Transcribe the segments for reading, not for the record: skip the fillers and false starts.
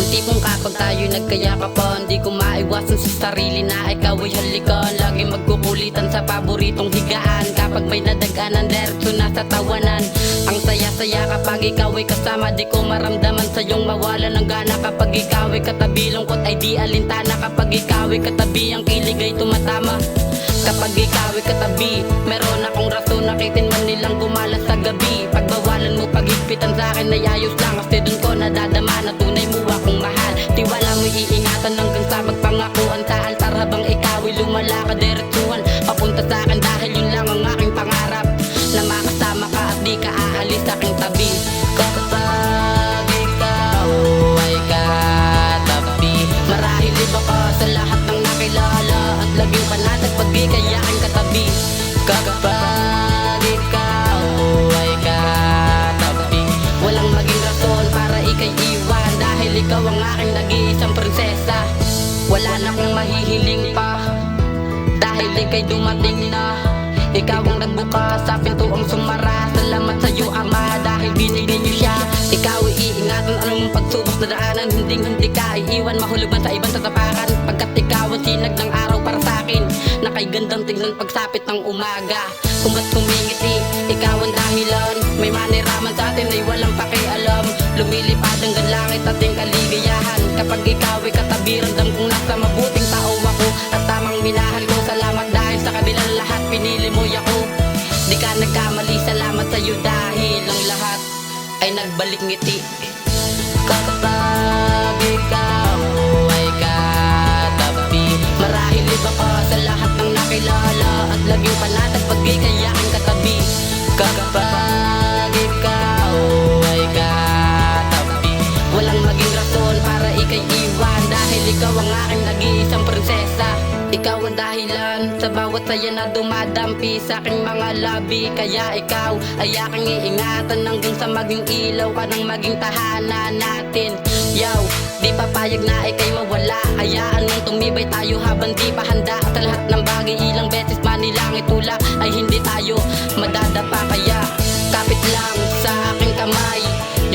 tipong kapag tayo'y nagkayakapan, di ko maiwasan sa sarili na ikaw ay halikan. Lagi magkukulitan sa paboritong higaan, kapag may nadaganan, diretso na sa tawanan. Ang saya-saya kapag ikaw ay kasama, di ko maramdaman sa iyong mawala ng gana. Kapag ikaw ay katabi, lungkot ay di alintana. Kapag ikaw ay katabi, ang kilig ay tumatama. Kapag ikaw ay katabi, meron akong rason, nakitin man nilang gumala sa gabi. Pagbawalan mo, paghigpitan sa akin ay ayos lang, kasi dun ko nadadama na tunay mo akong mahal. Tiwala mo'y iingatan hanggang sa magpangakuan sa altar, habang ikaw ay lumalakad diretsuhan papunta sa akin, dahil yun lang ang aking pangarap, na makasama ka at di ka aalis sa aking tabi. Kapag ikaw ay katabi, marahil iba ka sa lahat ng nakilala, at laging panatag pag ika'y aking katabi. Kapag ikaw ay katabi, walang maging rason para ika'y iwan, dahil ikaw ang aking nag-iisang prinsesa. Wala na akong mahihiling pa, dahil ika'y dumating na. Ikaw ang nagbukas sa pintuang sumara. Salamat sa'yo, Ama, dahil binigay niyo siya. Ikaw ay iingatan anumang pagsubok na daanan, hindi ka iiwan mahulog man sa ibang tatapakan, pagkat ikaw ang sinag ng araw para sa akin, na kay gandang tignan pagsapit ng umaga. Kung ba't kumingiti, ikaw ang dahilan, may maniraman sa atin ay walang pakialam. Lumilipad hanggang langit ating kaligayahan, kapag ikaw ay katabi, ramdam kong nasa mabuting tao ako, at tamang minahal ko. Salamat dahil sa kabilang lahat pinili mo ako. Di ka nagkamali, salamat sa'yo dahil ang lahat ay nagbalik ngiti. Kapag ikaw ay katabi, marahil iba ka sa lahat ng nakilala, at laging panatag pag ika'y aking katabi. Kapag ikaw ay katabi, walang maging rason para ika'y iwan, dahil ikaw ang aking nag-iisang prinsesa. Ikaw ang dahilan sa bawat saya na dumadampi sa aking mga labi, kaya ikaw ay aking iingatan hanggang sa maging ilaw ka ng maging tahanan natin. Yaw, di papayag na ika'y mawala, hayaan mong tumibay tayo habang di pa handa. Sa lahat ng bagay ilang beses manilang itulak, ay hindi tayo madadapa, kaya kapit lang sa aking kamay,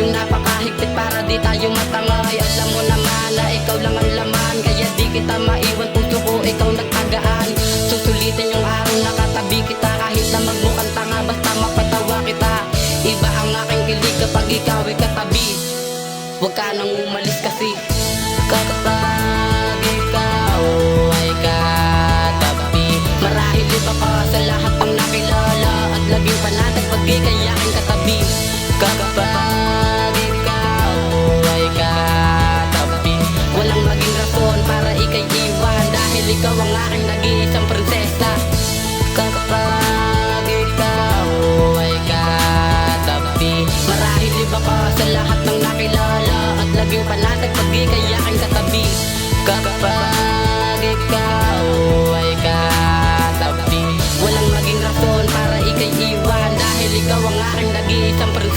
yung napakahigpit para di tayo matangay. Alam mo naman na ikaw lang ang laman, kaya di kita maiwan, puso ko ikaw nagtagaan. Susulitin yung araw na katabi kita, kahit na magmukhang tanga, basta mapatawa kita. Iba ang aking kilig kapag ikaw ay katabi, huwag ka nang umalis kasi. Kapag ikaw ay katabi, marahil iba ka sa lahat ng nakilala, at laging panatag pag ika'y aking katabi. Kapag ikaw ay katabi, walang maging rason para ika'y iwan, dahil ikaw ang aking nag-iisang prinsesa. Kapag ikaw ay katabi, marahil iba ka sa lahat ng nakilala, at laging panatag pag ika'y aking katabi. Kapag ikaw ay katabi, walang maging rason para ika'y iwan, dahil ikaw ang aking nag-iisang prinsesa.